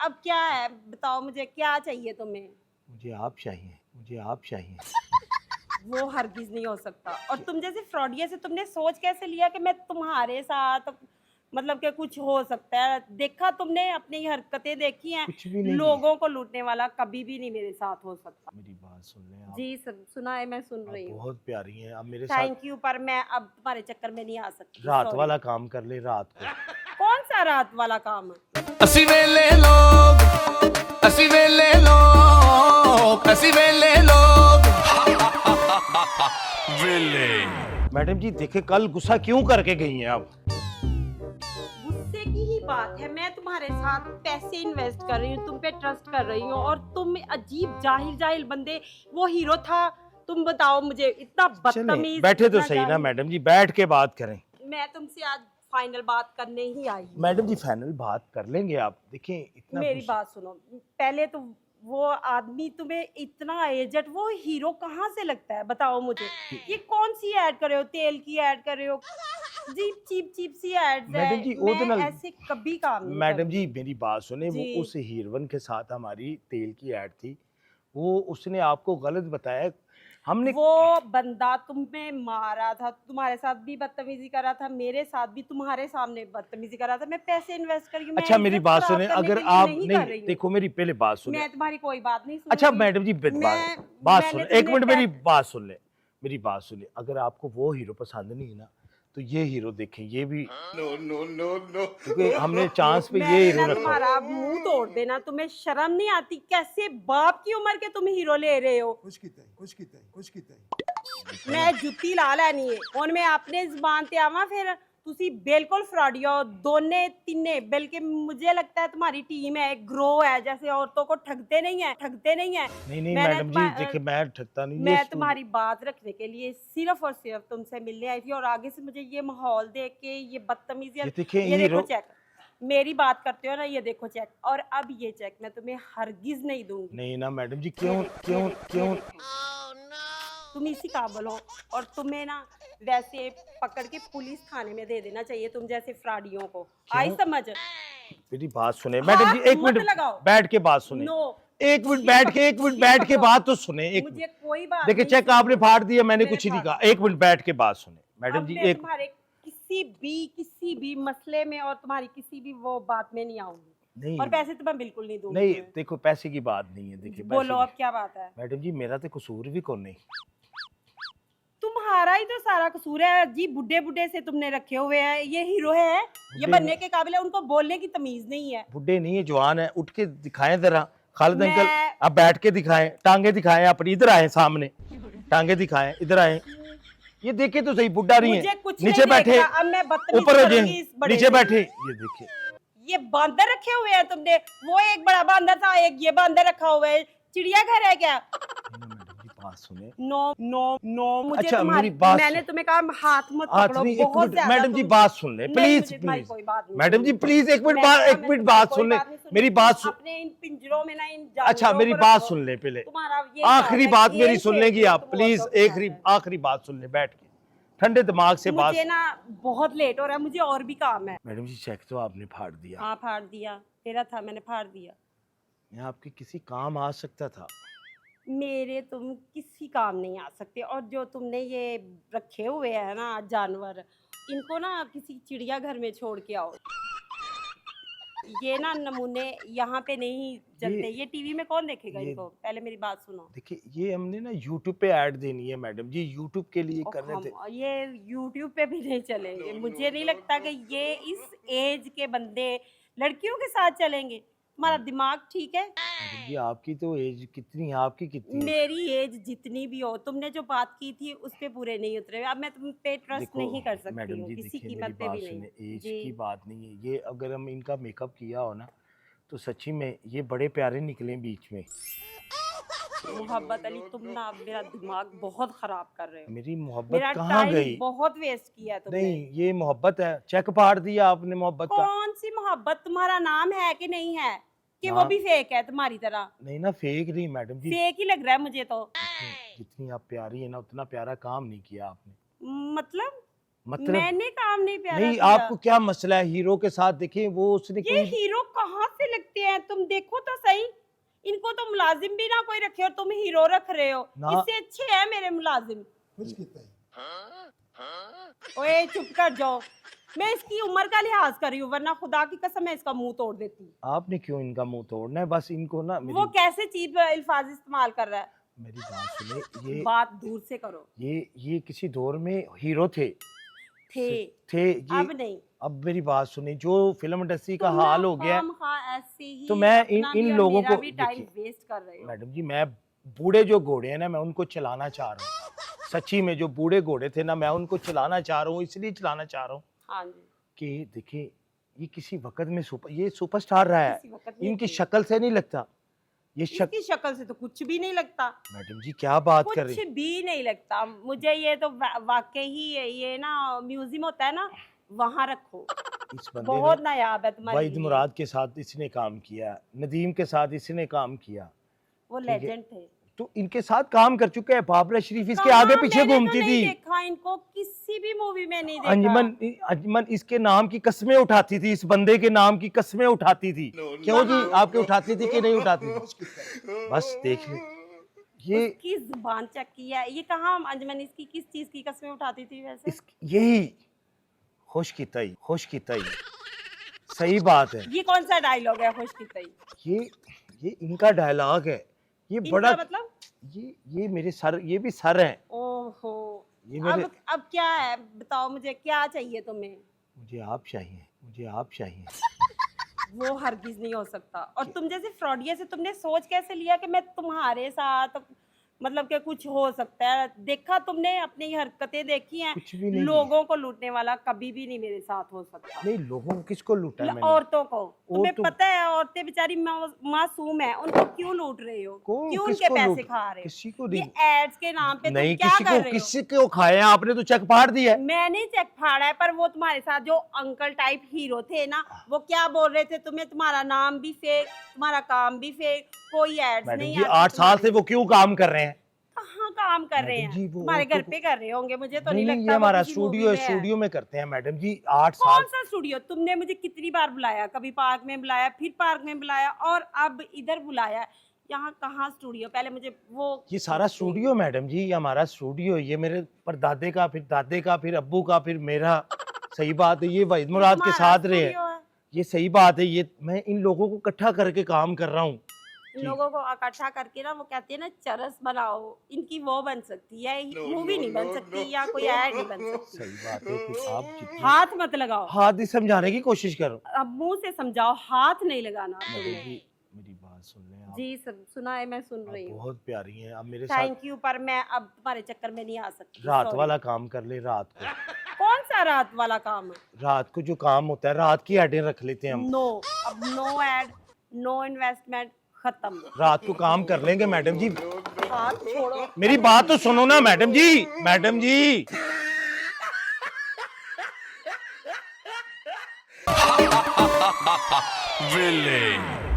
अब क्या है बताओ, मुझे क्या चाहिए तुम्हें? मुझे आप चाहिए, मुझे आप चाहिए। वो हरगिज नहीं हो सकता। और तुम जैसे फ्रॉडिया से तुमने सोच कैसे लिया कि मैं तुम्हारे साथ, मतलब कि कुछ हो सकता है? देखा तुमने, अपनी हरकतें देखी हैं। कुछ भी नहीं किया। लोगों को लूटने वाला कभी भी नहीं मेरे साथ हो सकता। मेरी बात सुन लें आप। जी सब सुना है, मैं सुन आप रही हूँ। बहुत प्यारी हैं, आप मेरे साथ थैंक यू, पर मैं अब तुम्हारे चक्कर में नहीं आ सकती, रात सॉरी। वाला काम कर ले रात को। कौन सा रात वाला काम है? ਅਸੀਂ ਵੇਲੇ ਲੋਗ ਅਸੀਂ ਵੇਲੇ ਲੋਗ ਅਸੀਂ ਵੇਲੇ ਲੋग ਵੇਲੇ मैडम जी देखे कल गुस्सा क्यों करके गई हैं आप? गुस्से की ही बात है। मैं तुम्हारे साथ पैसे इन्वेस्ट कर रही हूँ, तुम पे ट्रस्ट कर रही हूँ, और तुम अजीब जाहिल जाहिल बंदे। वो हीरो था, तुम बताओ मुझे, इतना चलें, बदतमीज। बैठे तो इतना सही ना जाहिल। मैडम जी, बैठ के बात करें। मैं तुमसे आज फाइनल बात करने ही आई हूँ। मैडम जी फाइनल बात कर लेंगे आप, देखें इतना मेरी गुस्सा- बात सुनो पहले तो। वो आदमी तुम्हें इतना एजेड, वो हीरो कहाँ से लगता है बताओ मुझे? ये कौन सी ऐड कर रहे हो? तेल की ऐड कर रहे हो? चीप चीप चीप सी एड्स है। मैडम जी वो तो मैं ना, ऐसे कभी काम नहीं मैडम करती। जी मेरी बात सुने, वो जी। उस हीरोइन के साथ हमारी तेल की ऐड थी, वो उसने आपको गलत बताया। हमने वो बंदा तुम्हें मारा था, तुम्हारे साथ भी बदतमीजी कर रहा था, मेरे साथ भी तुम्हारे सामने बदतमीजी कर रहा था। मैं पैसे इन्वेस्ट कर रही हूँ, मैं अच्छा मेरी इज्जत बात खराब सुने, करने अगर के लिए आप नहीं कर नहीं रही हूँ। देखो मेरी पहले बात सुने। मैं तुम्हारी कोई बात नहीं अच्छा सुनूंगी। मैडम जी बात मैंने सुने, एक तुम्हें मिनट मेरी बात सुन ले, मेरी बात सुनिए। अगर आपको वो हीरो पसंद नहीं है ना, तो ये हीरो देखें, ये भी नो नो नो नो क्योंकि हमने चांस पे ये मैंने हीरो ना रखा। तुम्हारा मुंह तोड़ देना। तुम्हें शर्म नहीं आती? कैसे बाप की उम्र के तुम हीरो ले रहे हो? कुछ कीता कुछ कीता मैं जुत्ती ला लैनी है हुण। मैं अपने जुबान ते आवां फिर? तुसी बिल्कुल फ्रॉडी हो दोने तिन्ने। बल्कि मुझे लगता है तुम्हारी टीम है, ग्रो है, जैसे औरतों को ठगते नहीं है, ठगते नहीं है। नहीं मैंने मैडम जी देखिए मैं ठगता नहीं, मैं तुम्हारी बात रखने के लिए सिर्फ और सिर्फ तुमसे मिलने आई थी, और आगे से मुझे ये माहौल देख के ये बदतमीजी, ये देखिए ये देखो हीरो चेक, मेरी बात करते हो ना, ये देखो चेक, और अब ये चेक मैं तुम्हें हरगिज नहीं दूंगी। नहीं ना मैडम जी, क्यों क्यों क्यों? तुम इसी काबिल हो, और तुम्हें ना वैसे पकड़ के पुलिस थाने में दे देना चाहिए तुम जैसे फ्रॉडियों को। आई समझ? मेरी बात सुने मैडम जी, एक मत मिनट लगाओ। बैठ के बात सुने। नो, एक मिनट बैठ के, एक मिनट बैठ के बात तो सुने। एक मुझे कोई बात देखिए नहीं चेक आपने सुननी। फाड़ दिया, मैंने मेरे कुछ नहीं पास- कहा। एक मिनट बैठ के बात सुने मैडम अब जी। मैं एक तुम्हारे किसी भी मसले में और तुम्हारी किसी भी वो बात में नहीं आऊंगी, नहीं और पैसे तो मैं बिल्कुल नहीं दूंगी नहीं तुम्हें। देखो पैसे की बात नहीं है, देखिए बोलो पैसे अब क्या बात है? मैडम जी मेरा तो कसूर भी कौन नहीं। तुम्हारा ही तो सारा कसूर है जी। बुड्ढे बुड्ढे से तुमने रखे हुए हैं। ये हीरो है, ये बुड्ढे बनने नहीं- के काबिल है, उनको बोलने की तमीज नहीं है। बुढ़े नहीं है, जवान है, उठ के दिखाएं जरा। खालिद अंकल मैं- आप बैठ के दिखाएं, टांगे दिखाएं अपनी, इधर आए सामने, टांगे दिखाएं, इधर आए। ये देखे तो सही, बुढ़ा नहीं मुझे है, कुछ नीचे नहीं बैठे, देखना। अब मैं बदतमीजी ऊपर हो करूंगी जाए, इस बड़े नीचे से। बैठे। ये देखिए ये बांदर रखे हुए हैं तुमने। वो एक बड़ा बांदर था, एक ये बांदर रखा हुआ है। चिड़ियाघर है क्या? मैडम जी बात सुने। नो नो नो, मुझे अच्छा, तुम्हारी मेरी बात मैंने तुम्हें कहा हाथ मत हाथ पकड़ो। नहीं, एक बहुत मिनट ज्यादा मैडम जी तुम- बात सुन ले नहीं, प्लीज मुझे तुम्हारी प्लीज। कोई बात नहीं मैडम जी सुननी। प्लीज एक मिनट मैं बात, कहा, एक मैं मिनट तुम्हारी बात कोई सुन ले, बात नहीं सुननी। मेरी बात सुन। अपने इन पिंजरों में ना इन अच्छा जानवरों मेरी को बात रखो। सुन ले पहले, तुम्हारा ये आखिरी काम है, बात मेरी खेल सुन खेल लेगी के आप तुम प्लीज। औरतों के आखिरी साथ है। आखिरी बात सुन ले बैठ के, ठंडे दिमाग से बात। मुझे ना बहुत लेट हो रहा है, मुझे और भी काम है। मैडम जी चेक तो आपने फाड़ दिया। हाँ फाड़ दिया, तेरा था, मैंने फाड़ दिया। मैं आपके किसी काम आ सकता था। मेरे तुम किसी काम नहीं आ सकते। और जो तुमने ये रखे हुए हैं ना जानवर, इनको ना किसी चिड़ियाघर में छोड़ के आओ। ये ना नमूने यहाँ पे नहीं चलते। ये टीवी में कौन देखेगा ये- इनको? पहले मेरी बात सुनो। देखिए ये हमने ना यूट्यूब पे ऐड देनी है मैडम जी, यूट्यूब के लिए कर रहे थे। ये यूट्यूब पे भी नहीं चलेंगे। मुझे नहीं लगता कि ये इस एज के बंदे लड़कियों के साथ चलेंगे। तुम्हारा दिमाग ठीक है? मैडम जी आपकी तो एज कितनी है, आपकी कितनी है? मेरी एज जितनी भी हो, तुमने जो बात की थी उस पे पूरे नहीं उतरे। अब मैं तुम पे ट्रस्ट देखो, नहीं कर सकती मैडम हूँ जी किसी देखिए कीमत मेरी पे बात भी सुने, नहीं। एज जी। की बात नहीं है ये। अगर हम इनका मेकअप किया हो ना तो सच्ची में ये बड़े प्यारे निकले बीच में। मोहब्बत अली, तुम ना मेरा दिमाग बहुत खराब कर रहे हो। मेरी मोहब्बत मेरा कहाँ टाइम गई? बहुत वेस्ट किया तुमने। नहीं ये मोहब्बत है, चेक फाड़ दिया आपने मोहब्बत का। कौन सी मोहब्बत? तुम्हारा नाम है कि नहीं है? कि वो नाम- भी फेक है तुम्हारी तरह? नहीं ना फेक नहीं मैडम जी, फेक ही लग रहा है मुझे तो। जितनी आप प्यारी है ना उतना प्यारा काम नहीं किया आपने। मतलब मतलब मैंने काम नहीं प्यारा नहीं, किया। आपको क्या मसला है हीरो के साथ? देखिए वो उसने ये कोई हीरो कहाँ से लगते हैं? तुम देखो तो सही, इनको तो मुलाजिम भी ना कोई रखे और तुम हीरो रख रहे हो। ना। इससे अच्छे हैं मेरे मुलाजिम। खुश कितना है? ओए चुप कर जाओ, मैं इसकी उम्र का लिहाज कर रही हूँ, वरना खुदा की कसम मैं इसका मुंह तोड़ देती। आपने क्यों इनका मुंह तोड़ना है? बस इनको ना वो कैसे चीज अल्फाज इस्तेमाल कर रहा है? मेरी बात सुने, ये बात दूर से करो। ये किसी दौर में हीरो थे थे ये अब नहीं। अब मेरी बात सुनी, जो फिल्म इंडस्ट्री का तुम ना हाल हो गया है, खामखा ऐसे ही तो मैं अपना इन भी और लोगों मेरा को भी टाइम देखिए, वेस्ट कर रहे हो। मैडम जी मैं बूढ़े जो घोड़े हैं ना मैं उनको चलाना चाह रहा हूँ। सच्ची में जो बूढ़े घोड़े थे ना मैं उनको चलाना चाह रहा हूँ, इसलिए चलाना चाह रहा हूँ हाँ जी, कि देखिए ये किसी वक्त में ये सुपरस्टार रहा है, किसी वक्त में इनकी थे। शक्ल से नहीं लगता ये इसकी शक्ल से तो कुछ भी नहीं लगता, मैडम जी क्या बात कर रही कुछ भी नहीं लगता मुझे। ये तो वाकई ही ये ना म्यूजियम होता है ना, वहां रखो। इस बंदे बहुत ने नायाब है तुम्हारे वहीद लिए। मुराद के साथ इसने काम किया, नदीम के साथ इसने काम किया, वो ठीक है। लेजेंड थे। तो इनके साथ काम कर चुके हैं। बाबरा शरीफ इसके कहाँ? आगे पीछे मैंने तो घूमती नहीं थी। देखा इनको किसी भी मूवी में, नहीं देखा। अंजमन अंजमन इसके नाम की कसमें उठाती थी, इस बंदे के नाम की कसमें उठाती थी। क्यों जी आपके उठाती थी कि नहीं उठाती थी? खुश कितना है? बस देख ले ये उसकी जुबान चेक किया है। ये कहाँ अंजमन इसकी किस चीज की कस्में उठाती थी वैसे? यही खुश की तई, खुश की तई, सही बात है। ये कौन सा डायलॉग है खुश की तई? ये इनका डायलॉग है। ये इनका बड़ा मतलब? ये मेरे सर, ये भी सर हैं। ओहो, ये मेरे अब क्या है बताओ मुझे, क्या चाहिए तुम्हें? मुझे आप चाहिए, मुझे आप चाहिए। वो हरगिज नहीं हो सकता। और तुम जैसे फ्रॉडिया से तुमने सोच कैसे लिया कि मैं तुम्हारे साथ मतलब कि कुछ हो सकता है? देखा तुमने, अपनी हरकतें देखी हैं। कुछ भी नहीं लोगों को लूटने वाला कभी भी नहीं मेरे साथ हो सकता। नहीं, लोगों को किसको लूटा है मैंने? औरतों को। तुम्हें औरतों- पता है औरतें बेचारी मासूम है, उनको क्यों लूट रहे हो? क्यों उनके किसको पैसे लूट- खा रहे हो? किसी को ये नहीं, एड्स के नाम पे तुम नहीं क्या किसी कर को, रहे हो? किसी को खाया आपने तो चेक फाड़ दिया है। मैंने चेक फाड़ा है, पर वो तुम्हारे साथ जो अंकल टाइप हीरो थे ना, वो क्या बोल रहे थे तुम्हें? तुम्हारा नाम भी फेक, तुम्हारा काम भी फेक, कोई एड्स मैडम नहीं जी आती 8 साल से वो क्यों काम कर रहे हैं? कहाँ काम कर रहे मैडम जी, हैं? वो तुम्हारे घर औरतों पे कर रहे होंगे, मुझे तो नहीं नहीं नहीं, लगता ये वो हमारा किसी स्टूडियो मूवी है, में है। स्टूडियो में करते हैं मैडम जी 8 साल। कौन सा स्टूडियो? तुमने मुझे कितनी बार बुलाया, कभी पार्क में बुलाया, फिर पार्क में बुलाया, और अब इधर बुलाया। यहाँ कहाँ स्टूडियो? पहले मुझे वो ये सारा स्टूडियो मैडम जी, ये हमारा स्टूडियो है। ये मेरे परदादे का, फिर दादे का, फिर अब्बू का, फिर मेरा। सही बात है, ये वहीद मुराद के तुम्हारा साथ रहे हैं। स्टूडियो है। ये सही बात है। ये मैं इन लोगों को इकट्ठा करके काम कर रहा हूँ। इन लोगों को इकट्ठा करके ना, वो कहते हैं ना चरस बनाओ, इनकी वो बन सकती है, मूवी नहीं बन सकती, या कोई ऐड नहीं बन सकती। सही बात है कि आप जितनी हाथ मत लगाओ। हाथ ही समझाने की कोशिश करो। अब मुंह से समझाओ, हाथ नहीं लगाना मैडम तुमने। जी मेरी बात सुन लें आप। जी सुना है, मैं सुन आप रही हूँ। बहुत प्यारी हैं, आप मेरे साथ थैंक यू, पर मैं अब तुम्हारे चक्कर में नहीं आ सकती। रात Sorry। वाला काम कर ले। रात को, कौन सा रात वाला काम है? रात को जो काम होता है, रात की एडें रख लेते हैं हम। नो, अब नो एड, नो इन्वेस्टमेंट, खत्म। रात को काम कर लेंगे मैडम जी। हाथ छोड़ो। मेरी बात तो सुनो ना मैडम जी, मैडम जी। Villain.